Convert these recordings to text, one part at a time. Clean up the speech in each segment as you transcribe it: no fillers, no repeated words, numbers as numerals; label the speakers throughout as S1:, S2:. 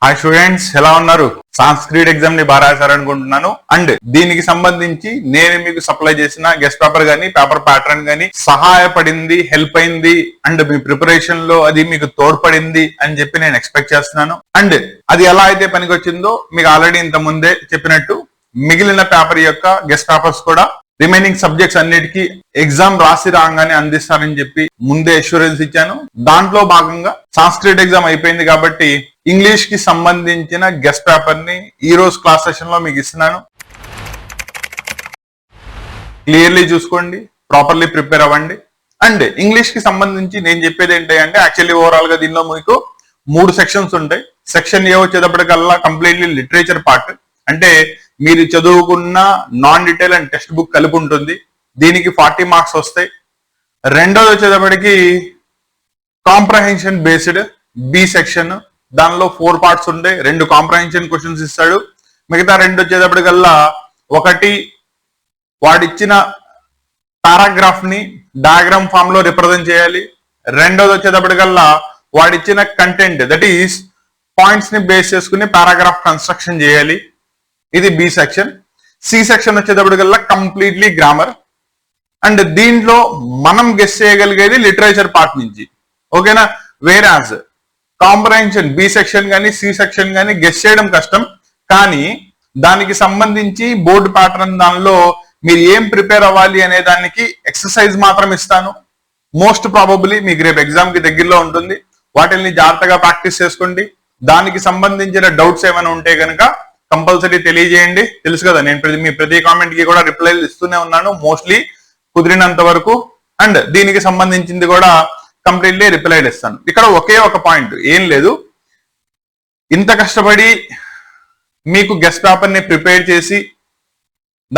S1: Hi students, ఎలా ఉన్నారు? Sanskrit exam ని బాగా రాశారనుకుంటున్నాను. అండ్ దీనికి సంబంధించి నేను మీకు సప్లై చేసిన గెస్ట్ పేపర్ గానీ పేపర్ ప్యాటర్న్ గానీ సహాయపడింది, హెల్ప్ అయింది అండ్ మీ ప్రిపరేషన్ లో అది మీకు తోడ్పడింది అని చెప్పి నేను ఎక్స్పెక్ట్ చేస్తున్నాను. అండ్ అది ఎలా అయితే పనికి వచ్చిందో మీకు ఆల్రెడీ ఇంత ముందే చెప్పినట్టు మిగిలిన పేపర్ యొక్క గెస్ట్ పేపర్స్ కూడా రిమైనింగ్ సబ్జెక్ట్స్ అన్నిటికీ ఎగ్జామ్ రాసి రాగానే అందిస్తారని చెప్పి ముందే అష్యూరెన్స్ ఇచ్చాను. దాంట్లో భాగంగా సాంస్క్రిట్ ఎగ్జామ్ అయిపోయింది కాబట్టి ఇంగ్లీష్ కి సంబంధించిన గెస్ట్ పేపర్ ని ఈ రోజు క్లాస్ సెషన్ లో మీకు ఇస్తున్నాను. క్లియర్లీ చూసుకోండి, ప్రాపర్లీ ప్రిపేర్ అవ్వండి. అండ్ ఇంగ్లీష్ కి సంబంధించి నేను చెప్పేది ఏంటంటే యాక్చువల్లీ ఓవరాల్ గా దీనిలో మీకు 3 సెక్షన్స్ ఉంటాయి. సెక్షన్ ఏ వచ్చేటప్పటికల్లా కంప్లీట్లీ లిటరేచర్ పార్ట్, అంటే మీరు చదువుకున్న non detail and text book కలిపి ఉంటుంది. దీనికి 40 మార్క్స్ వస్తాయి. రెండోది వచ్చేటప్పటికి కాంప్రహెన్షన్ బేస్డ్ బి సెక్షన్, దానిలో 4 పార్ట్స్ ఉంటాయి. 2 కాంప్రహెన్షన్ క్వశ్చన్స్ ఇస్తాడు. మిగతా 2 వచ్చేటప్పటికల్లా ఒకటి వాడిచ్చిన పారాగ్రాఫ్ ని డయాగ్రామ్ ఫామ్ లో రిప్రజెంట్ చేయాలి. రెండోది వచ్చేటప్పటికల్లా వాడిచ్చిన కంటెంట్ దట్ ఈస్ పాయింట్స్ ని బేస్ చేసుకుని పారాగ్రాఫ్ కన్స్ట్రక్షన్ చేయాలి. ఇది బి సెక్షన్. సి సెక్షన్ వచ్చేటప్పటికల్లా కంప్లీట్లీ గ్రామర్. అండ్ దీంట్లో మనం గెస్ చేయగలిగేది లిటరేచర్ పార్ట్ నుంచి, ఓకేనా. వేరాజ్ కాంప్రహెన్షన్ బి సెక్షన్ కానీ సి సెక్షన్ కానీ గెస్ చేయడం కష్టం, కానీ దానికి సంబంధించి బోర్డు ప్యాటర్న్ దానిలో మీరు ఏం ప్రిపేర్ అవ్వాలి అనే దానికి ఎక్సర్సైజ్ మాత్రం ఇస్తాను. మోస్ట్ ప్రాబబ్లీ మీకు రేపు ఎగ్జామ్ కి దగ్గరలో ఉంటుంది. వాటిని జాగ్రత్తగా ప్రాక్టీస్ చేసుకోండి. దానికి సంబంధించిన డౌట్స్ ఏమైనా ఉంటే కనుక కంపల్సరీ తెలియజేయండి. తెలుసు కదా, నేను మీ ప్రతి కామెంట్ కి కూడా రిప్లై ఇస్తూనే ఉన్నాను మోస్ట్లీ కుదిరినంత వరకు. అండ్ దీనికి సంబంధించింది కూడా కంప్లీట్లీ రిప్లైడ్ ఇస్తాను. ఇక్కడ ఒకే ఒక పాయింట్, ఏం లేదు, ఇంత కష్టపడి మీకు గెస్ట్ పేపర్ ని ప్రిపేర్ చేసి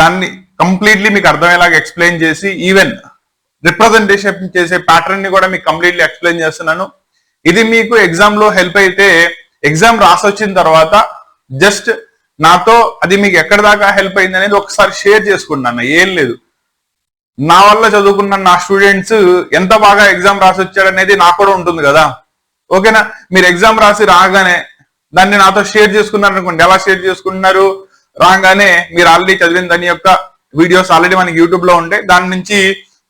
S1: దాన్ని కంప్లీట్లీ మీకు అర్థమయ్యేలాగా ఎక్స్ప్లెయిన్ చేసి ఈవెన్ రిప్రజెంటేషన్ చేసే ప్యాటర్న్ ని కూడా మీకు కంప్లీట్లీ ఎక్స్ప్లెయిన్ చేస్తున్నాను. ఇది మీకు ఎగ్జామ్ లో హెల్ప్ అయితే ఎగ్జామ్ రాసొచ్చిన తర్వాత జస్ట్ నాతో అది మీకు ఎక్కడి దాకా హెల్ప్ అయింది అనేది ఒకసారి షేర్ చేసుకున్నాను. ఏం లేదు, నా వల్ల చదువుకున్న నా స్టూడెంట్స్ ఎంత బాగా ఎగ్జామ్ రాసి వచ్చారనేది నాకు కూడా ఉంటుంది కదా, ఓకేనా. మీరు ఎగ్జామ్ రాసి రాగానే దాన్ని నాతో షేర్ చేసుకున్నారు అనుకోండి. ఎలా షేర్ చేసుకుంటున్నారు? రాగానే మీరు ఆల్రెడీ చదివిన దాని యొక్క వీడియోస్ ఆల్రెడీ మనకి యూట్యూబ్ లో ఉంటాయి. దాని నుంచి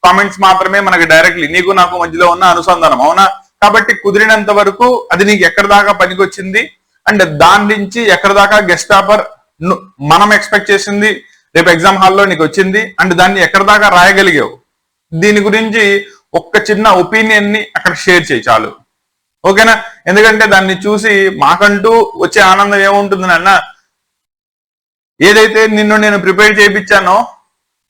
S1: కామెంట్స్ మాత్రమే మనకి డైరెక్ట్లీ నీకు నాకు మధ్యలో ఉన్న అనుసంధానం, అవునా. కాబట్టి కుదిరినంత వరకు అది నీకు ఎక్కడి దాకా పనికొచ్చింది అండ్ దాని నుంచి ఎక్కడి దాకా గెస్ట్ పేపర్ మనం ఎక్స్పెక్ట్ చేసింది రేపు ఎగ్జామ్ హాల్లో నీకు వచ్చింది అండ్ దాన్ని ఎక్కడి దాకా రాయగలిగావు, దీని గురించి ఒక్క చిన్న ఒపీనియన్ ని అక్కడ షేర్ చేయి చాలు, ఓకేనా. ఎందుకంటే దాన్ని చూసి మాకంటూ వచ్చే ఆనందం ఏముంటుంది అన్న, ఏదైతే నిన్ను నేను ప్రిపేర్ చేయించానో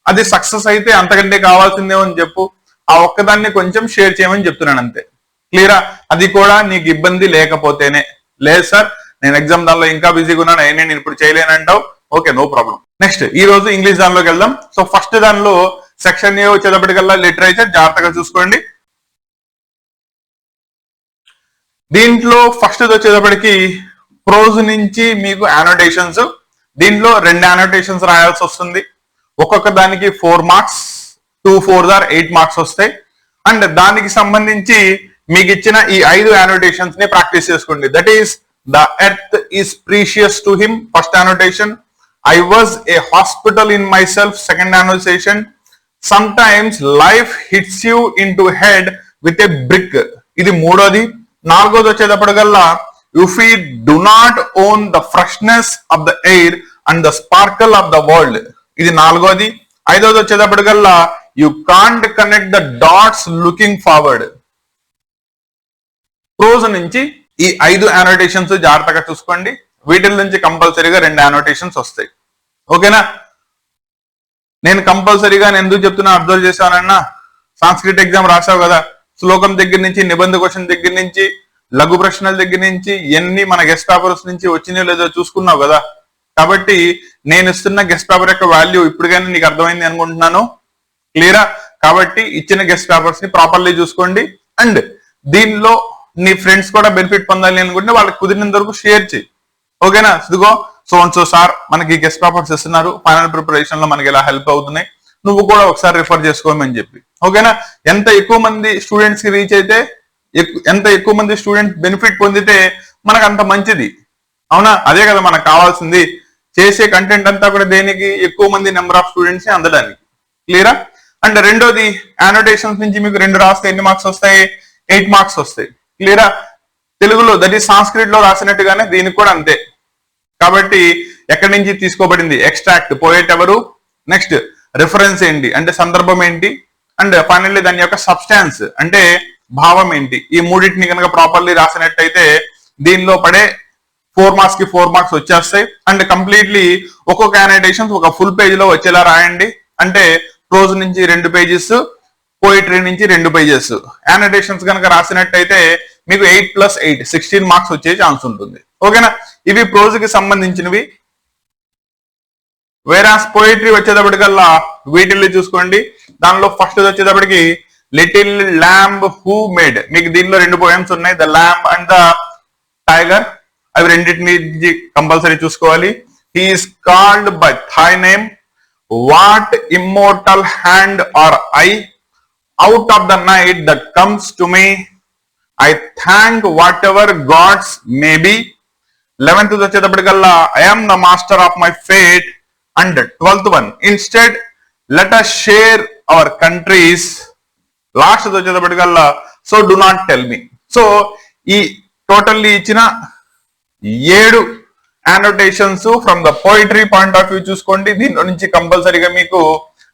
S1: అది సక్సెస్ అయితే అంతకంటే కావాల్సిందేమో అని చెప్పు. ఆ ఒక్కదాన్ని కొంచెం షేర్ చేయమని చెప్తున్నాను అంతే. క్లియరా? అది కూడా నీకు ఇబ్బంది లేకపోతేనే. లేదు సార్ నేను ఎగ్జామ్ దానిలో ఇంకా బిజీగా ఉన్నాను, నేను ఇప్పుడు చేయలేనంటావు, ఓకే, నో ప్రాబ్లం. నెక్స్ట్ ఈ రోజు ఇంగ్లీష్ దానిలోకి వెళ్దాం. సో ఫస్ట్ దానిలో సెక్షన్ ఏ వచ్చేటప్పటికల్లా లిటరేచర్, జాగ్రత్తగా చూసుకోండి. దీంట్లో ఫస్ట్ వచ్చేటప్పటికి ప్రోజ్ నుంచి మీకు అనోటేషన్స్. దీంట్లో 2 అనోటేషన్స్ రాయాల్సి వస్తుంది. ఒక్కొక్క దానికి 4 మార్క్స్, 2 4 8 మార్క్స్ వస్తాయి. అండ్ దానికి సంబంధించి మీకు ఇచ్చిన ఈ 5 అనోటేషన్స్ ని ప్రాక్టీస్ చేసుకోండి. That is the earth is precious to him, first annotation. I was a hospital in myself, second annotation. Sometimes life hits you into head with a brick, ఇది మూడోది. నాలుగోది వచ్చేటప్పటికల్లా if we do not own the freshness of the air and the sparkle of the world, ఇది నాలుగోది. ఐదోది వచ్చేటప్పటికల్లా you can't connect the dots looking forward. Prose నుంచి ఈ 5 annotations జాగ్రత్తగా చూసుకోండి. వీటి నుంచి కంపల్సరీగా 2 అనోటేషన్స్ వస్తాయి, ఓకేనా. నేను కంపల్సరీగా నేను ఎందుకు చెప్తున్నా అబ్జర్వ్ చేశానన్నా, సాంస్క్రిట్ ఎగ్జామ్ రాసావు కదా, శ్లోకం దగ్గర నుంచి నిబంధ క్వశ్చన్ దగ్గర నుంచి లఘు ప్రశ్నల దగ్గర నుంచి ఎన్ని మన గెస్ట్ పేపర్స్ నుంచి వచ్చినాయో లేదో చూసుకున్నావు కదా. కాబట్టి నేను ఇస్తున్న గెస్ట్ పేపర్ యొక్క వాల్యూ ఇప్పటికైనా నీకు అర్థమైంది అనుకుంటున్నాను. క్లియరా? కాబట్టి ఇచ్చిన గెస్ట్ పేపర్స్ ని ప్రాపర్లీ చూసుకోండి. అండ్ దీనిలో నీ ఫ్రెండ్స్ కూడా బెనిఫిట్ పొందాలి అనుకుంటే వాళ్ళకి కుదిరినంత వరకు షేర్ చేయి, ఓకేనా. ఇదిగో సో సార్ మనకి గెస్ట్ పేపర్స్ ఇస్తున్నారు, ఫైనల్ ప్రిపరేషన్ లో మనకి ఇలా హెల్ప్ అవుతున్నాయి, నువ్వు కూడా ఒకసారి రిఫర్ చేసుకోమని చెప్పి, ఓకేనా. ఎంత ఎక్కువ మంది స్టూడెంట్స్ కి రీచ్ అయితే, ఎంత ఎక్కువ మంది స్టూడెంట్స్ బెనిఫిట్ పొందితే మనకు అంత మంచిది. అవునా? అదే కదా మనకు కావాల్సింది. చేసే కంటెంట్ అంతా కూడా దేనికి, ఎక్కువ మంది నెంబర్ ఆఫ్ స్టూడెంట్స్ ని అందడానికి. క్లియరా? అండ్ రెండోది యానోటేషన్స్ నుంచి మీకు 2 రాస్తే ఎన్ని మార్క్స్ వస్తాయి? 8 మార్క్స్ వస్తాయి. క్లియరా? తెలుగులో దట్ ఈస్ సాంస్క్రిట్ లో రాసినట్టుగానే దీనికి కూడా అంతే. కాబట్టి ఎక్కడి నుంచి తీసుకోబడింది? ఎక్స్ట్రాక్ట్, పోయేట్ ఎవరు, నెక్స్ట్ రిఫరెన్స్ ఏంటి అంటే సందర్భం ఏంటి, అండ్ ఫైనల్లీ దాని యొక్క సబ్స్టాన్స్ అంటే భావం ఏంటి. ఈ మూడింటిని కనుక ప్రాపర్లీ రాసినట్టయితే దీనిలో పడే 4 మార్క్స్ కి 4 మార్క్స్ వచ్చేస్తాయి. అండ్ కంప్లీట్లీ ఒక్కొక్క యానోటేషన్స్ ఒక ఫుల్ పేజ్ లో వచ్చేలా రాయండి. అంటే ప్రోజ్ నుంచి 2 పేజెస్, పోయిటరీ నుంచి 2 పేజెస్ యానోటేషన్స్ కనుక రాసినట్టయితే మీకు 8+8 16 మార్క్స్ వచ్చే ఛాన్స్ ఉంటుంది. ఓకేనా? ఇవి ప్రోజ్ కి సంబంధించినవి. వేరాస్ పోయిటరీ వచ్చేటప్పటికల్లా వీటిల్ని చూసుకోండి. దానిలో ఫస్ట్ వచ్చేటప్పటికి లిటిల్ ల్యాంబ్ హూ మేడ్, మీకు దీనిలో 2 పోయమ్స్ ఉన్నాయి, the lamb and the tiger. అవి రెండింటిని కంపల్సరీ చూసుకోవాలి. He is called by thy name, what immortal hand or eye, out of the night that comes to me, I thank whatever gods may be. 11th వచ్చేటప్పటికల్లా I am the master of my fate. And 12th one instead let us share our countries. Last వచ్చేటప్పటికల్లా so do not tell me. So ఈ totally ఇచ్చిన 7 annotations from the poetry point of view చూసుకోండి. దీనిలో నుంచి కంపల్సరీగా మీకు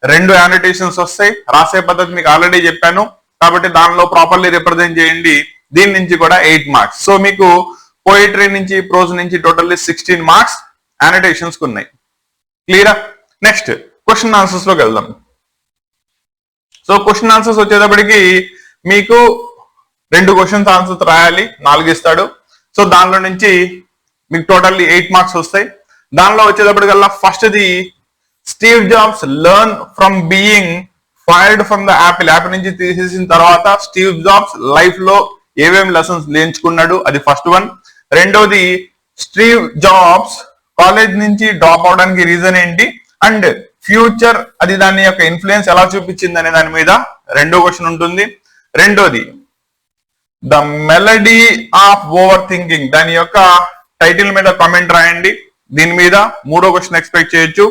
S1: 2 annotations వస్తాయి. రాసే పద్ధతి మీకు ఆల్రెడీ చెప్పాను కాబట్టి దానిలో ప్రాపర్లీ రిప్రజెంట్ చేయండి. దీని నుంచి కూడా 8 మార్క్స్. సో మీకు పోయిటరీ నుంచి, ప్రోజ్ నుంచి టోటల్లీ 16 మార్క్స్ యానోటేషన్స్ ఉన్నాయి. క్లియరా? నెక్స్ట్ క్వశ్చన్ ఆన్సర్స్ లోకి వెళ్దాం. సో క్వశ్చన్ ఆన్సర్స్ వచ్చేటప్పటికి మీకు 2 క్వశ్చన్స్ ఆన్సర్స్ రాయాలి, 4 ఇస్తాడు. సో దానిలో నుంచి మీకు టోటల్లీ 8 మార్క్స్ వస్తాయి. దానిలో వచ్చేటప్పటికల్లా ఫస్ట్ది Steve jobs learn from being fired from the Apple. Apple నుంచి తీసేసిన తర్వాత స్టీవ్ జాబ్స్ లైఫ్ లో ఏమేమి లెసన్స్ నేర్చుకున్నాడు, అది ఫస్ట్ వన్. రెండోది స్టీవ్ జాబ్స్ కాలేజ్ నుంచి డ్రాప్ అవడానికి రీజన్ ఏంటి, అండ్ ఫ్యూచర్ అది దాని యొక్క ఇన్ఫ్లుయెన్స్ ఎలా చూపించింది అనే దాని మీద 2వ క్వశ్చన్ ఉంటుంది. రెండోది the malady of over thinking, దాని యొక్క టైటిల్ మీద కామెంట్ రాయండి. దీని మీద 3వ క్వశ్చన్ ఎక్స్పెక్ట్ చేయొచ్చు.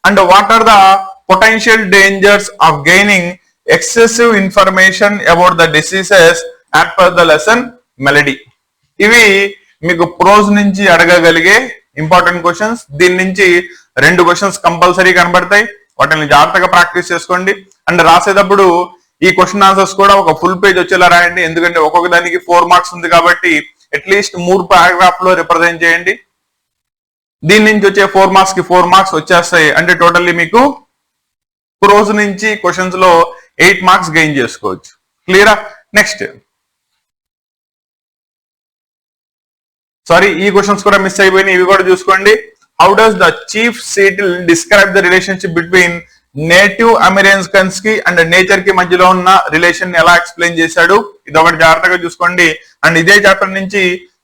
S1: And what are the potential dangers of gaining excessive information about the diseases as per the lesson malady. ఇవి మీకు ప్రోజ్ నుంచి అడగగలిగే ఇంపార్టెంట్ క్వశ్చన్స్. దీని నుంచి 2 క్వశ్చన్స్ కంపల్సరీ కనబడతాయి. వాటిని జాగ్రత్తగా ప్రాక్టీస్ చేసుకోండి. అండ్ రాసేటప్పుడు ఈ క్వశ్చన్ ఆన్సర్స్ కూడా ఒక ఫుల్ పేజ్ వచ్చేలా రాయండి. ఎందుకంటే ఒక్కొక్క దానికి 4 మార్క్స్ ఉంది కాబట్టి అట్లీస్ట్ 3 పారాగ్రాఫ్ లో రిప్రజెంట్ చేయండి. దీని నుంచి వచ్చే 4 మార్క్స్ కి 4 మార్క్స్ వచ్చేస్తాయి. అంటే టోటల్లీ మీకు ప్రోజ్ నుంచి క్వశ్చన్స్ లో 8 మార్క్స్ గెయిన్ చేసుకోవచ్చు. క్లియరా? నెక్స్ట్ సారీ, ఈ క్వశ్చన్స్ కూడా మిస్ అయిపోయినాయి, ఇవి కూడా చూసుకోండి. How does the chief Seattle describe the relationship between native Americans కి అండ్ నేచర్ కి మధ్యలో ఉన్న రిలేషన్ ఎలా ఎక్స్ప్లెయిన్ చేశాడు, ఇది ఒకటి జాగ్రత్తగా చూసుకోండి. అండ్ ఇదే చాప్టర్ నుంచి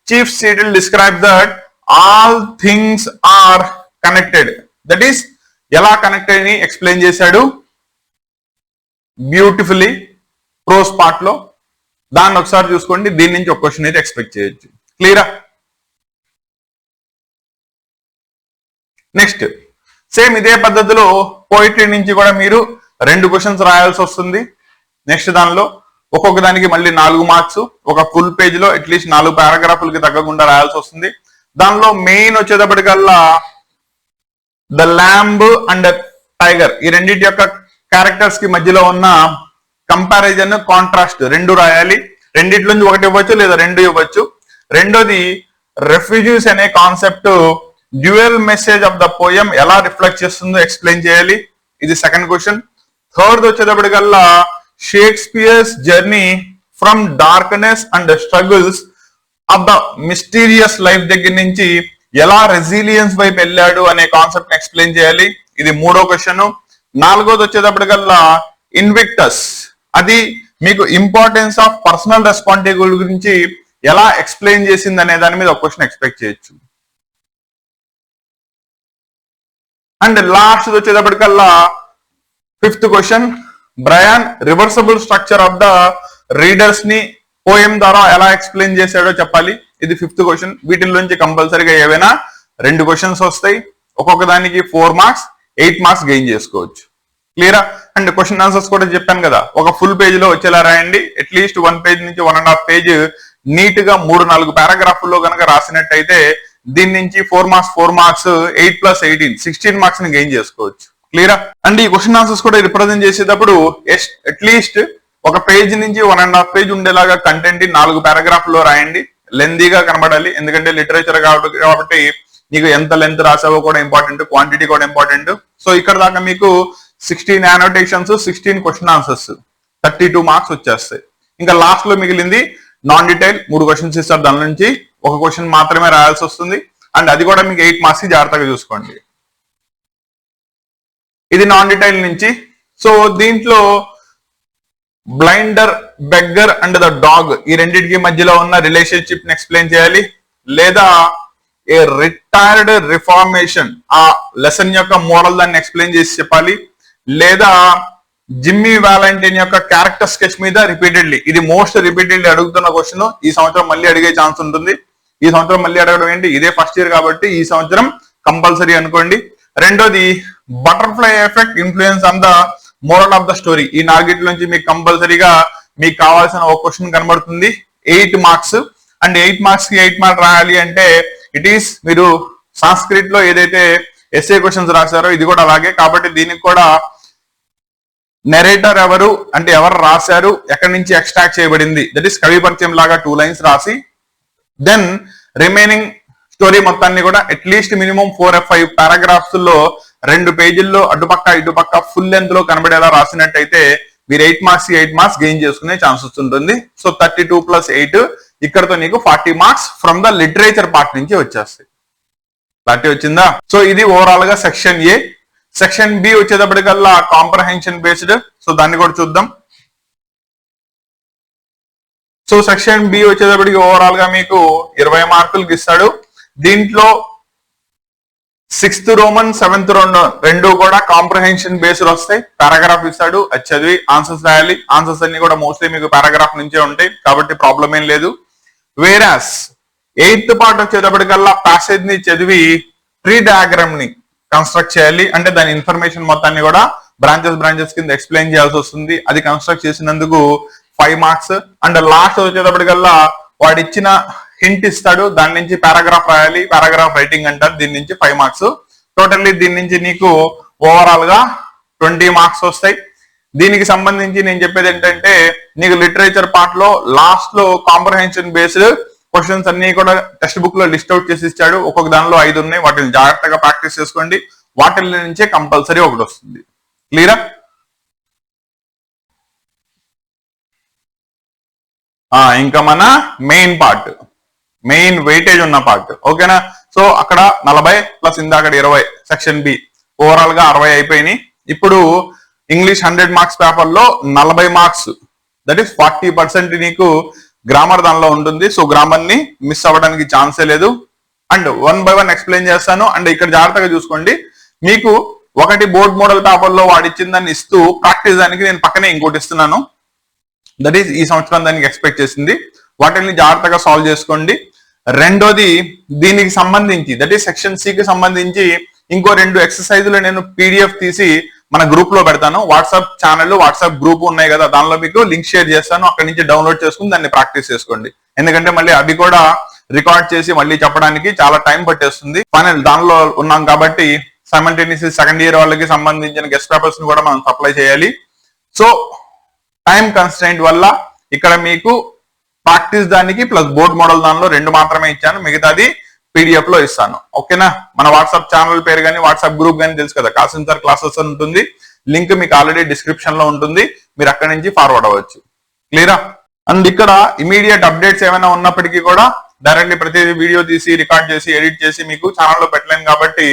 S1: chief Seattle describe that all things are connected, that is ఎలా కనెక్టెడ్ అని ఎక్స్ప్లెయిన్ చేశాడు బ్యూటిఫుల్లీ ప్రోస్ పార్ట్ లో. దాన్ని ఒకసారి చూసుకోండి. దీని నుంచి ఒక క్వశ్చన్ అయితే ఎక్స్పెక్ట్ చేయొచ్చు. క్లియరా? నెక్స్ట్ సేమ్ ఇదే పద్ధతిలో పోయిటరీ నుంచి కూడా మీరు 2 క్వశ్చన్స్ రాయాల్సి వస్తుంది. నెక్స్ట్ దానిలో ఒక్కొక్క దానికి మళ్ళీ 4 మార్క్స్, ఒక ఫుల్ పేజ్ లో అట్లీస్ట్ 4 పారాగ్రాఫ్లకి తగ్గకుండా రాయాల్సి వస్తుంది. దానిలో మెయిన్ వచ్చేటప్పటికల్లా ద ల్యాంబ్ అండ్ టైగర్, ఈ రెండింటి యొక్క క్యారెక్టర్స్ కి మధ్యలో ఉన్న కంపారిజన్, కాంట్రాస్ట్ 2 రాయాలి. రెండిట్లోంచి ఒకటి ఇవ్వచ్చు లేదా 2 ఇవ్వచ్చు. రెండోది రెఫ్యూజీస్ అనే concept dual message of the poem ఎలా రిఫ్లెక్ట్ చేస్తుందో ఎక్స్ప్లెయిన్ చేయాలి, ఇది సెకండ్ క్వశ్చన్. థర్డ్ వచ్చేటప్పటికల్లా Shakespeare's journey from darkness and struggles of the mysterious life దగ్గర నుంచి ఎలా రెసిలియన్స్ వైపు వెళ్ళాడు అనే కాన్సెప్ట్ ఎక్స్ప్లెయిన్ చేయాలి, ఇది 3వ క్వశ్చన్. 4వది వచ్చేటప్పటికల్లా ఇన్విక్టస్, అది మీకు ఇంపార్టెన్స్ ఆఫ్ పర్సనల్ రెస్పాన్సిబిలిటీ గురించి ఎలా ఎక్స్ప్లెయిన్ చేసింది అనే దాని మీద ఒక క్వశ్చన్ ఎక్స్పెక్ట్ చేయొచ్చు. అండ్ లాస్ట్ వచ్చేటప్పటికల్లా 5th question, Bryan reversible structure of the readers ని పోయం ద్వారా ఎలా ఎక్స్ప్లెయిన్ చేశాడో చెప్పాలి, ఇది 5th క్వశ్చన్. వీటిల్లోంచి కంపల్సరీగా ఏవైనా 2 క్వశ్చన్స్ వస్తాయి. ఒక్కొక్క దానికి 4 మార్క్స్, 8 మార్క్స్ గెయిన్ చేసుకోవచ్చు. క్లియరా? అండ్ క్వశ్చన్ ఆన్సర్స్ కూడా చెప్పాను కదా, ఒక ఫుల్ పేజ్ లో వచ్చేలా రాయండి. అట్లీస్ట్ 1 పేజ్ నుంచి 1.5 పేజ్ నీట్ గా 3-4 పారాగ్రాఫ్లో కనుక రాసినట్టయితే దీని నుంచి 4 మార్క్స్ 8 + 18 16 మార్క్స్ ని గెయిన్ చేసుకోవచ్చు. క్లియరా? అండ్ ఈ క్వశ్చన్ ఆన్సర్స్ కూడా రిప్రజెంట్ చేసేటప్పుడు అట్లీస్ట్ ఒక పేజ్ నుంచి 1.5 పేజ్ ఉండేలాగా కంటెంట్ 4 పారాగ్రాఫ్లో రాయండి. లెందీగా కనబడాలి, ఎందుకంటే లిటరేచర్ కాబట్టి నీకు ఎంత లెంత్ రాసావో కూడా ఇంపార్టెంట్, క్వాంటిటీ కూడా ఇంపార్టెంట్. సో ఇక్కడ దాకా మీకు 16 అనోటేషన్స్, 16 క్వశ్చన్ ఆన్సర్స్, 32 మార్క్స్ వచ్చేస్తాయి. ఇంకా లాస్ట్ లో మిగిలింది నాన్ డీటెయిల్ 3 క్వశ్చన్స్ ఇస్తారు, దాని నుంచి ఒక క్వశ్చన్ మాత్రమే రాయాల్సి వస్తుంది. అండ్ అది కూడా మీకు 8 మార్క్స్ జాగ్రత్తగా చూసుకోండి. ఇది నాన్ డీటెయిల్ నుంచి. సో దీంట్లో blinder, beggar and the dog ఈ రెండింటికి మధ్యలో ఉన్న రిలేషన్షిప్ ని ఎక్స్ప్లెయిన్ చేయాలి, లేదా ఏ రిటైర్డ్ రిఫార్మేషన్ ఆ లెసన్ యొక్క మోరల్ దాన్ని ఎక్స్ప్లెయిన్ చేసి చెప్పాలి, లేదా జిమ్మీ వ్యాలంటైన్ యొక్క క్యారెక్టర్ స్కెచ్ మీద రిపీటెడ్లీ, ఇది మోస్ట్ రిపీటెడ్లీ అడుగుతున్న క్వశ్చన్. ఈ సంవత్సరం మళ్ళీ అడిగే ఛాన్స్ ఉంటుంది. ఈ సంవత్సరం మళ్ళీ అడగడం ఏంటి, ఇదే ఫస్ట్ ఇయర్ కాబట్టి ఈ సంవత్సరం కంపల్సరీ అనుకోండి. రెండోది butterfly effect influence on the moral of the story. ఈ 4 నుంచి మీకు కంపల్సరీగా మీకు కావాల్సిన ఒక క్వశ్చన్ కనబడుతుంది, 8 మార్క్స్. అండ్ 8 మార్క్స్ కి 8 మార్క్స్ రాయాలి అంటే ఇట్ ఈస్ మీరు సాంస్క్రిట్ లో ఏదైతే ఎస్ఏ క్వశ్చన్స్ రాశారో ఇది కూడా అలాగే. కాబట్టి దీనికి కూడా నెరేటర్ ఎవరు అంటే ఎవరు రాశారు, ఎక్కడి నుంచి ఎక్స్ట్రాక్ట్ చేయబడింది, దట్ ఈస్ కవి పరిచయం లాగా 2 లైన్స్ రాసి దెన్ రిమైనింగ్ స్టోరీ మొత్తాన్ని కూడా అట్లీస్ట్ మినిమం 4-5 పారాగ్రాఫ్స్ లో 2 పేజీల్లో అటుపక్క ఇటుపక్క ఫుల్ లెంత్ లో కనబడేలా రాసినట్టయితే మీరు 8 మార్క్స్ గెయిన్ చేసుకునే ఛాన్సెస్ ఉంటుంది. సో 32 + 8 ఇక్కడతో నీకు 40 marks from the literature part నుంచి వచ్చేస్తాయి. క్లారిటీ వచ్చిందా? సో ఇది ఓవరాల్ గా సెక్షన్ ఏ. సెక్షన్ బి వచ్చేటప్పటికల్లా కాంప్రహెన్షన్ బేస్డ్. సో దాన్ని కూడా చూద్దాం. సో సెక్షన్ బి వచ్చేటప్పటికి ఓవరాల్ గా మీకు 20 మార్కులకి ఇస్తాడు. దీంట్లో 6th రోమన్ 7th రెండు కూడా కాంప్రహెన్షన్ బేస్డ్ వస్తాయి. పారాగ్రాఫ్ ఇస్తాడు, అది చదివి ఆన్సర్స్ రాయాలి. ఆన్సర్స్ అన్ని కూడా మోస్ట్లీ మీకు పారాగ్రాఫ్ నుంచే ఉంటాయి కాబట్టి ప్రాబ్లం ఏం లేదు. వేరాస్ 8th పార్ట్ వచ్చేటప్పటికల్లా ప్యాసేజ్ ని చదివి ట్రీ డయాగ్రామ్ ని కన్స్ట్రక్ట్ చేయాలి. అంటే దాని ఇన్ఫర్మేషన్ మొత్తాన్ని కూడా బ్రాంచెస్ కింద ఎక్స్ప్లెయిన్ చేయాల్సి వస్తుంది. అది కన్స్ట్రక్ట్ చేసినందుకు 5 మార్క్స్. అండ్ లాస్ట్ వచ్చేటప్పటికల్లా వాడు ఇచ్చిన హింట్ ఇస్తాడు, దాని నుంచి పారాగ్రాఫ్ రాయాలి. పారాగ్రాఫ్ రైటింగ్ అంటారు, దీని నుంచి 5 మార్క్స్. టోటల్లీ దీని నుంచి నీకు ఓవరాల్ గా 20 మార్క్స్ వస్తాయి. దీనికి సంబంధించి నేను చెప్పేది ఏంటంటే నీకు లిటరేచర్ పార్ట్ లో లాస్ట్ లో కాంప్రహెన్షన్ బేస్డ్ క్వశ్చన్స్ అన్ని కూడా టెక్స్ట్ బుక్ లో లిస్ట్ అవుట్ చేసి ఇచ్చాడు. ఒక్కొక్క దానిలో 5 ఉన్నాయి, వాటిని జాగ్రత్తగా ప్రాక్టీస్ చేసుకోండి. వాటి నుంచే కంపల్సరీ ఒకటి వస్తుంది. క్లియరా? ఇంకా మన మెయిన్ పార్ట్, మెయిన్ వెయిటేజ్ ఉన్న పార్ట్, ఓకేనా? సో అక్కడ 40 ప్లస్ ఇందాక 20 సెక్షన్ బి ఓవరాల్ గా 60 అయిపోయినాయి. ఇప్పుడు ఇంగ్లీష్ 100 మార్క్స్ పేపర్ లో 40 మార్క్స్, దట్ ఈస్ 40% నీకు గ్రామర్ దానిలో ఉంటుంది. సో గ్రామర్ ని మిస్ అవ్వడానికి ఛాన్సే లేదు. అండ్ 1 by 1 ఎక్స్ప్లెయిన్ చేస్తాను. అండ్ ఇక్కడ జాగ్రత్తగా చూసుకోండి, మీకు ఒకటి బోర్డ్ మోడల్ పేపర్ లో వాడిచ్చిన దాన్ని ఇస్తూ ప్రాక్టీస్ దానికి నేను పక్కనే ఇంకోటి ఇస్తున్నాను. దట్ ఈస్ ఈ సంవత్సరం దానికి ఎక్స్పెక్ట్ చేసింది. వాటిని జాగ్రత్తగా సాల్వ్ చేసుకోండి. రెండోది దీనికి సంబంధించి దట్ ఈస్ సెక్షన్ సి కి సంబంధించి ఇంకో 2 ఎక్సర్సైజులు నేను పీడిఎఫ్ తీసి మన గ్రూప్ లో పెడతాను. వాట్సాప్ ఛానల్, వాట్సాప్ గ్రూప్ ఉన్నాయి కదా, దానిలో మీకు లింక్ షేర్ చేస్తాను. అక్కడి నుంచి డౌన్లోడ్ చేసుకుని దాన్ని ప్రాక్టీస్ చేసుకోండి. ఎందుకంటే మళ్ళీ అవి కూడా రికార్డ్ చేసి మళ్ళీ చెప్పడానికి చాలా టైం పట్టేస్తుంది. ఫైనల్ దానిలో ఉన్నాం కాబట్టి సైమల్టేనియస్ సెకండ్ ఇయర్ వాళ్ళకి సంబంధించిన గెస్ట్ పేపర్స్ ని కూడా మనం సప్లై చేయాలి. సో టైం కన్స్ట్రైంట్ వల్ల ఇక్కడ మీకు ప్రాక్టీస్ దానికి ప్లస్ బోర్డ్ మోడల్ దానిలో 2 మాత్రమే ఇచ్చాను, మిగతాది పీడిఎఫ్ లో ఇస్తాను. ఓకేనా? మన వాట్సాప్ ఛానల్ పేరు కానీ వాట్సాప్ గ్రూప్ కానీ తెలుసు కదా, కాసిం సార్ క్లాసెస్ అని ఉంటుంది. లింక్ మీకు ఆల్రెడీ డిస్క్రిప్షన్ లో ఉంటుంది, మీరు అక్కడి నుంచి ఫార్వర్డ్ అవ్వచ్చు. క్లియరా? అండ్ ఇక్కడ ఇమీడియట్ అప్డేట్స్ ఏమైనా ఉన్నప్పటికీ కూడా డైరెక్ట్లీ ప్రతి వీడియో తీసి రికార్డ్ చేసి ఎడిట్ చేసి మీకు ఛానల్లో పెట్టలేను కాబట్టి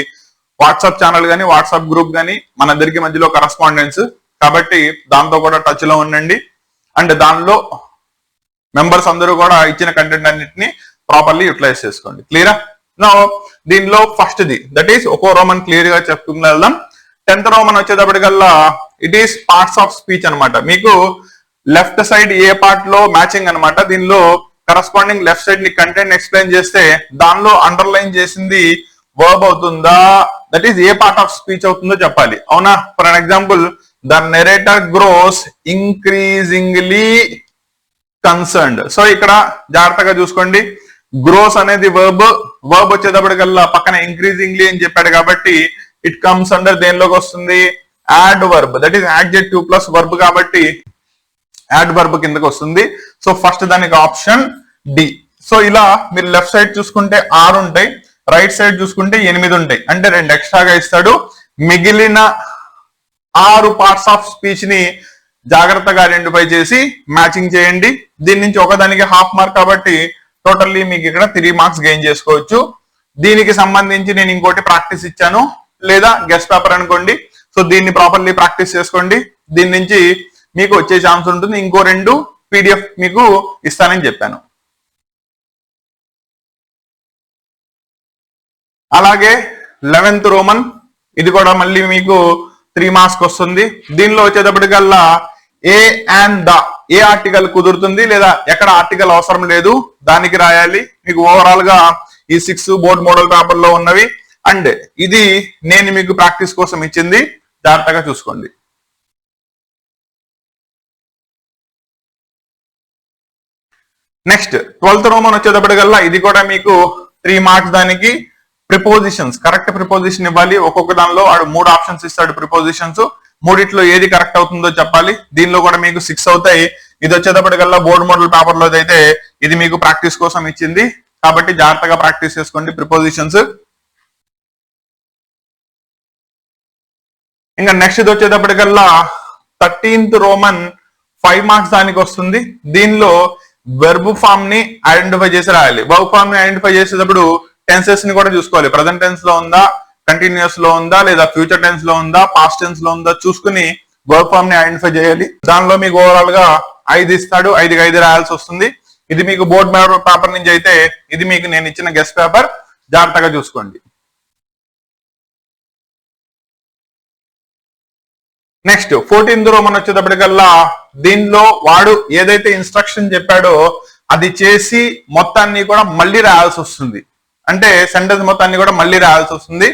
S1: వాట్సాప్ ఛానల్ కానీ వాట్సాప్ గ్రూప్ కానీ మన ఇద్దరికి మధ్యలో కరస్పాండెన్స్ కాబట్టి దాంతో కూడా టచ్ లో ఉండండి. అండ్ దానిలో మెంబర్స్ అందరూ కూడా ఇచ్చిన కంటెంట్ అన్నిటిని ప్రాపర్లీ యూటిలైజ్ చేసుకోండి. క్లియరా? నో దీనిలో ఫస్ట్ ది దట్ ఈస్ ఒక్కో రోమన్ క్లియర్ గా చెప్పుకుని వెళ్దాం. 10th రోమన్ వచ్చేటప్పటికల్లా it is parts of speech అనమాట. మీకు లెఫ్ట్ సైడ్ ఏ పార్ట్ లో మ్యాచింగ్ అనమాట. దీనిలో కరస్పాండింగ్ లెఫ్ట్ సైడ్ ని కంటెంట్ ఎక్స్ప్లెయిన్ చేస్తే దానిలో అండర్లైన్ చేసింది వర్బ్ అవుతుందా, that is a part of speech అవుతుందో చెప్పాలి. అవునా? For an example, the narrator grows increasingly concerned. So ఇక్కడ జాగ్రత్తగా చూసుకోండి, గ్రోస్ అనేది వర్బ్ వచ్చేటప్పటికల్లా పక్కన ఇంక్రీజింగ్లీ అని చెప్పాడు కాబట్టి ఇట్ కమ్స్ అండర్ దేనిలోకి వస్తుంది, add verb, that is adjective plus verb కాబట్టి యాడ్ వర్బ్ కిందకి వస్తుంది. సో ఫస్ట్ దానికి ఆప్షన్ డి. సో ఇలా మీరు లెఫ్ట్ సైడ్ చూసుకుంటే 6 ఉంటాయి, రైట్ సైడ్ చూసుకుంటే 8 ఉంటాయి, అంటే 2 ఎక్స్ట్రాగా ఇస్తాడు. మిగిలిన 6 పార్ట్స్ ఆఫ్ స్పీచ్ ని జాగ్రత్తగా ఐడెంటిఫై చేసి మ్యాచింగ్ చేయండి. దీని నుంచి ఒకదానికి హాఫ్ మార్క్ కాబట్టి టోటల్లీ మీకు ఇక్కడ 3 మార్క్స్ గెయిన్ చేసుకోవచ్చు. దీనికి సంబంధించి నేను ఇంకోటి ప్రాక్టీస్ ఇచ్చాను, లేదా గెస్ట్ పేపర్ అనుకోండి. సో దీన్ని ప్రాపర్లీ ప్రాక్టీస్ చేసుకోండి, దీని నుంచి మీకు వచ్చే ఛాన్స్ ఉంటుంది. ఇంకో 2 PDF మీకు ఇస్తానని చెప్పాను. అలాగే 11th రోమన్, ఇది కూడా మళ్ళీ మీకు 3 మార్క్స్ వస్తుంది. దీనిలో వచ్చేటప్పటికల్లా a and the, a article కుదురుతుంది లేదా ఎక్కడ ఆర్టికల్ అవసరం లేదు దానికి రాయాలి. మీకు ఓవరాల్ గా ఈ 6 బోర్డ్ మోడల్ పేపర్ లో ఉన్నవి, అండ్ ఇది నేను మీకు ప్రాక్టీస్ కోసం ఇచ్చింది, జాగ్రత్తగా చూసుకోండి. నెక్స్ట్ 12th రోమన్ వచ్చేటప్పటికల్లా ఇది కూడా మీకు 3 మార్క్స్. దానికి ప్రిపోజిషన్స్, కరెక్ట్ ప్రిపోజిషన్ ఇవ్వాలి. ఒక్కొక్క దానిలో 3 ఆప్షన్స్ ఇస్తాడు ప్రిపోజిషన్స్, మూడిట్లో ఏది కరెక్ట్ అవుతుందో చెప్పాలి. దీనిలో కూడా మీకు 6 అవుతాయి. ఇది వచ్చేటప్పటికల్లా బోర్డ్ మోడల్ పేపర్ లో అయితే ఇది మీకు ప్రాక్టీస్ కోసం ఇచ్చింది కాబట్టి జాగ్రత్తగా ప్రాక్టీస్ చేసుకోండి ప్రిపోజిషన్స్. ఇంకా నెక్స్ట్ ఇది వచ్చేటప్పటికల్లా 13th రోమన్ 5 మార్క్స్ దానికి వస్తుంది. దీనిలో వెర్బ్ ఫామ్ ని ఐడెంటిఫై చేసి రాయాలి. వర్బ్ ఫామ్ ని ఐడెంటిఫై చేసేటప్పుడు టెన్సెస్ ని కూడా చూసుకోవాలి. ప్రజెంట్ టెన్స్ లో ఉందా, కంటిన్యూస్ లో ఉందా, లేదా ఫ్యూచర్ టెన్స్ లో ఉందా, పాస్ట్ టెన్స్ లో ఉందా చూసుకుని వర్బ్ ఫామ్ ని ఐడెంటిఫై చేయాలి. దానిలో మీకు ఓవరాల్ గా 5 ఇస్తాడు, 5కి 5 రాయాల్సి వస్తుంది. ఇది మీకు బోర్డ్ పేపర్ నుంచి అయితే ఇది మీకు నేను ఇచ్చిన గెస్ట్ పేపర్, జాగ్రత్తగా చూసుకోండి. నెక్స్ట్ 14th రోమన్ వచ్చేటప్పటికల్లా దీనిలో వాడు ఏదైతే ఇన్స్ట్రక్షన్ చెప్పాడో అది చేసి మొత్తాన్ని కూడా మళ్ళీ రాయాల్సి వస్తుంది, అంటే సెంటెన్స్ మొత్తాన్ని కూడా మళ్ళీ రాయాల్సి వస్తుంది.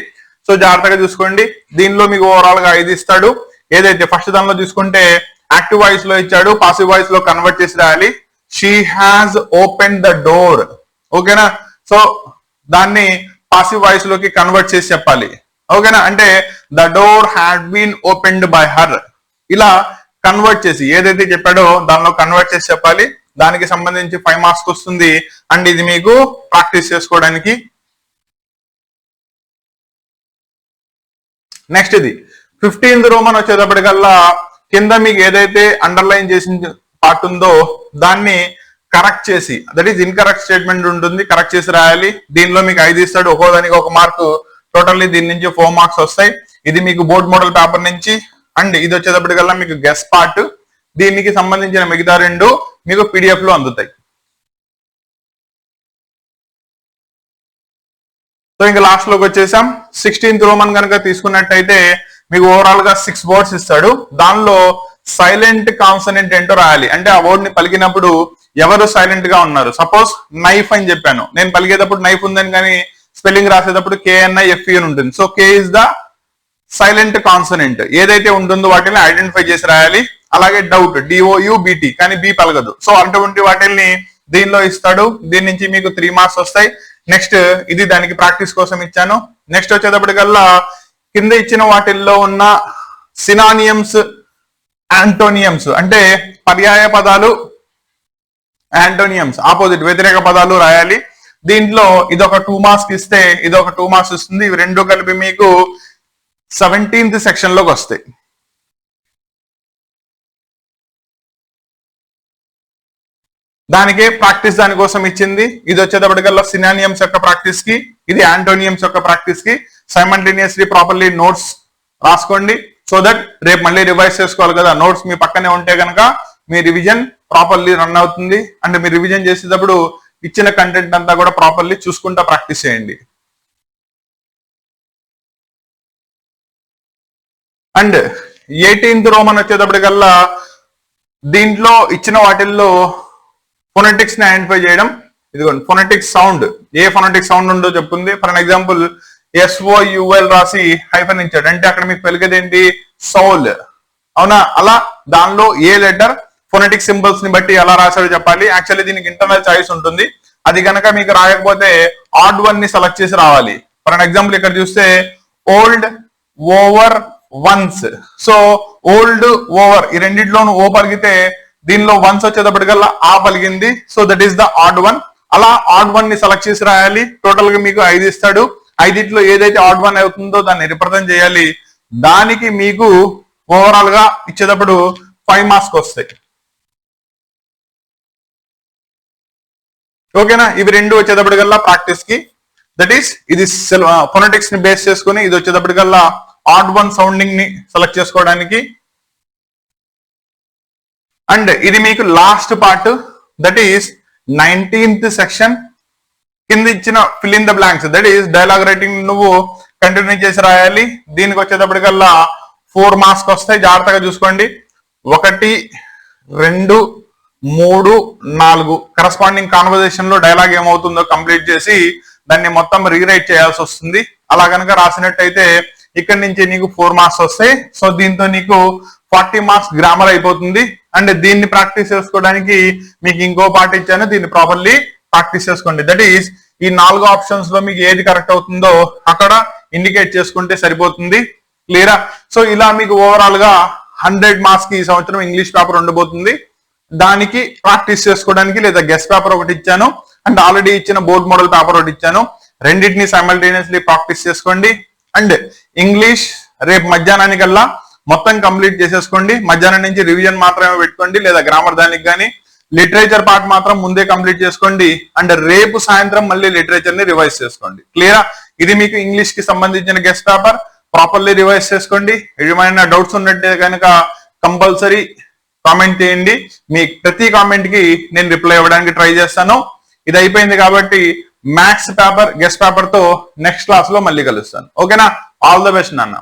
S1: సో జాగ్రత్తగా చూసుకోండి. దీనిలో మీకు ఓవరాల్ గా 5 ఇస్తాడు. ఏదైతే ఫస్ట్ దానిలో చూసుకుంటే యాక్టివ్ వాయిస్ లో ఇచ్చాడు, పాసివ్ వాయిస్ లో కన్వర్ట్ చేసి రాయాలి. She has open the door, ఓకేనా? సో దాన్ని పాసివ్ వాయిస్ లోకి కన్వర్ట్ చేసి చెప్పాలి, ఓకేనా? అంటే the door had been opened by her, ఇలా కన్వర్ట్ చేసి ఏదైతే చెప్పాడో దానిలో కన్వర్ట్ చేసి చెప్పాలి. దానికి సంబంధించి 5 మార్క్స్ వస్తుంది, అండ్ ఇది మీకు ప్రాక్టీస్ చేసుకోవడానికి. నెక్స్ట్ ఇది 15th రోమన్ వచ్చేటప్పటికల్లా కింద మీకు ఏదైతే అండర్లైన్ చేసిన పార్ట్ ఉందో దాన్ని కరెక్ట్ చేసి, దట్ ఈస్ ఇన్కరెక్ట్ స్టేట్మెంట్ ఉంటుంది, కరెక్ట్ చేసి రాయాలి. దీనిలో మీకు 5 ఇస్తాడు, ఒక్కో దానికి 1 మార్కు, టోటల్లీ దీని నుంచి 4 మార్క్స్ వస్తాయి. ఇది మీకు బోర్డ్ మోడల్ పేపర్ నుంచి, అండ్ ఇది వచ్చేటప్పటికల్లా మీకు గెస్ట్ పార్ట్. దీనికి సంబంధించిన మిగతా 2 మీకు PDF లో అందుతాయి. సో ఇంకా లాస్ట్ లోకి వచ్చేసాం. 16th రోమన్ కనుక తీసుకున్నట్టయితే మీకు ఓవరాల్ గా 6 వర్డ్స్ ఇస్తాడు. దానిలో సైలెంట్ కాన్సనెంట్ ఏంటో రాయాలి, అంటే ఆ వర్డ్ ని పలికినప్పుడు ఎవరు సైలెంట్ గా ఉన్నారు. సపోజ్ నైఫ్ అని చెప్పాను, నేను పలికేటప్పుడు నైఫ్ ఉందని, కానీ స్పెల్లింగ్ రాసేటప్పుడు KNIFE అని ఉంటుంది. So K is the silent consonant, ఏదైతే ఉంటుందో వాటిని ఐడెంటిఫై చేసి రాయాలి. అలాగే డౌట్, DOUBT, కానీ బి పలకదు. సో అటువంటి వాటిని దీనిలో ఇస్తాడు. దీని నుంచి మీకు 3 మార్క్స్ వస్తాయి. నెక్స్ట్ ఇది దానికి ప్రాక్టీస్ కోసం ఇచ్చాను. నెక్స్ట్ వచ్చేటప్పటికల్లా కింద ఇచ్చిన వాటిల్లో ఉన్న సినానియమ్స్, యాంటోనియమ్స్, అంటే పర్యాయ పదాలు, యాంటోనియమ్స్ ఆపోజిట్ వ్యతిరేక పదాలు రాయాలి. దీంట్లో ఇదొక 2 మార్క్స్ ఇస్తే ఇదొక 2 మార్క్స్ వస్తుంది. ఇవి 2 కలిపి మీకు 17th సెక్షన్ లోకి వస్తాయి. దానికే ప్రాక్టీస్ దానికోసం ఇచ్చింది. ఇది వచ్చేటప్పటికల్లా సినానియమ్స్ యొక్క ప్రాక్టీస్ కి, ఇది యాంటోనియమ్స్ యొక్క ప్రాక్టీస్ కి. సైమల్టేనియస్లీ ప్రాపర్లీ నోట్స్ రాసుకోండి, సో దట్ రేపు మళ్ళీ రివైజ్ చేసుకోవాలి కదా. నోట్స్ మీ పక్కనే ఉంటే కనుక మీ రివిజన్ ప్రాపర్లీ రన్ అవుతుంది. అంటే మీరు రివిజన్ చేసేటప్పుడు ఇచ్చిన కంటెంట్ అంతా కూడా ప్రాపర్లీ చూసుకుంటా ప్రాక్టీస్ చేయండి. అండ్ 18th రోమన్ వచ్చేటప్పటికల్లా దీంట్లో ఇచ్చిన వాటిల్లో ఫొనెటిక్స్ ని ఐడెంటిఫై చేయడం. ఇదిగోండి ఫొనెటిక్ సౌండ్, ఏ ఫొనెటిక్ సౌండ్ ఉందో చెప్తుంది. ఫర్ ఎగ్జాంపుల్ SOUL రాసి హైఫన్ ఇచ్చాడు అంటే అక్కడ మీకు పలికేది ఏంటి, సౌల్. అవునా, అలా దానిలో ఏ లెటర్ ఫొనెటిక్ సింబల్స్ ని బట్టి ఎలా రాశాడో చెప్పాలి. యాక్చువల్లీ దీనికి ఇంటర్నల్ చాయిస్ ఉంటుంది, అది కనుక మీకు రాయకపోతే ఆడ్ వన్ ని సెలెక్ట్ చేసి రావాలి. ఫర్ ఎగ్జాంపుల్ ఇక్కడ చూస్తే old, over, once. So old, over ఈ రెండిట్లోనూ ఓ పలిగితే దీనిలో వన్స్ వచ్చేటప్పటికల్లా ఆ పలిగింది. So that is the odd one. అలా ఆడ్ వన్ ని సెలెక్ట్ చేసి రాయాలి. టోటల్ గా మీకు 5 ఇస్తాడు. 5 ఏదైతే ఆడ్ వన్ అవుతుందో దాన్ని రిప్రజెంట్ చేయాలి. దానికి మీకు ఓవరాల్ గా ఇచ్చేటప్పుడు 5 మార్క్స్ వస్తాయి. ఓకేనా, ఇవి రెండు వచ్చేటప్పటికల్లా ప్రాక్టీస్ కి. దట్ ఈస్ ఇది ఫొనెటిక్స్ ని బేస్ చేసుకుని ఇది వచ్చేటప్పటికల్లా ఆడ్ వన్ సౌండింగ్ ని సెలెక్ట్ చేసుకోవడానికి. అండ్ ఇది మీకు last part, that is 19th section. కింద ఇచ్చిన fill in the blanks, that is dialogue writing నువ్వు కంటిన్యూ చేసి రాయాలి. దీనికి వచ్చేటప్పటికల్లా 4 మార్క్స్ వస్తాయి. జాగ్రత్తగా చూసుకోండి. 1, 2, 3, 4 కరస్పాండింగ్ కాన్వర్జేషన్ లో డైలాగ్ ఏమవుతుందో కంప్లీట్ చేసి దాన్ని మొత్తం రీరైట్ చేయాల్సి వస్తుంది. అలా కనుక రాసినట్టయితే ఇక్కడ నుంచి నీకు 4 మార్క్స్ వస్తాయి. సో దీంతో నీకు 40 మార్క్స్ గ్రామర్ అయిపోతుంది. అండ్ దీన్ని ప్రాక్టీస్ చేసుకోవడానికి మీకు ఇంకో పార్ట్ ఇచ్చాను, దీన్ని ప్రాపర్లీ ప్రాక్టీస్ చేసుకోండి. దట్ ఈస్ ఈ 4 ఆప్షన్స్ లో మీకు ఏది కరెక్ట్ అవుతుందో అక్కడ ఇండికేట్ చేసుకుంటే సరిపోతుంది. క్లియరా? సో ఇలా మీకు ఓవరాల్ గా 100 మార్క్స్ కి ఈ సంవత్సరం ఇంగ్లీష్ పేపర్ ఉండబోతుంది. దానికి ప్రాక్టీస్ చేసుకోవడానికి లేదా గెస్ట్ పేపర్ ఒకటి ఇచ్చాను అండ్ ఆల్రెడీ ఇచ్చిన బోర్డ్ మోడల్ పేపర్ ఒకటి ఇచ్చాను. రెండింటిని సైమల్టేనియస్లీ ప్రాక్టీస్ చేసుకోండి. అండ్ ఇంగ్లీష్ రేపు మధ్యాహ్నానికల్లా మొత్తం కంప్లీట్ చేసేసుకోండి. మధ్యాహ్నం నుంచి రివిజన్ మాత్రమే పెట్టుకోండి, లేదా గ్రామర్ దానికి కానీ. లిటరేచర్ పార్ట్ మాత్రం ముందే కంప్లీట్ చేసుకోండి. అండ్ రేపు సాయంత్రం మళ్ళీ లిటరేచర్ ని రివైజ్ చేసుకోండి. క్లియరా? ఇది మీకు ఇంగ్లీష్ కి సంబంధించిన గెస్ట్ పేపర్. ప్రాపర్లీ రివైజ్ చేసుకోండి. ఏమైనా డౌట్స్ ఉన్నట్టే కనుక కంపల్సరీ కామెంట్ చేయండి. మీ ప్రతి కామెంట్ కి నేను రిప్లై ఇవ్వడానికి ట్రై చేస్తాను. ఇది అయిపోయింది కాబట్టి మ్యాథ్స్ పేపర్ గెస్ట్ పేపర్ తో నెక్స్ట్ క్లాస్ లో మళ్ళీ కలుస్తాను. ఓకేనా? ఆల్ ద బెస్ట్ నాన్న.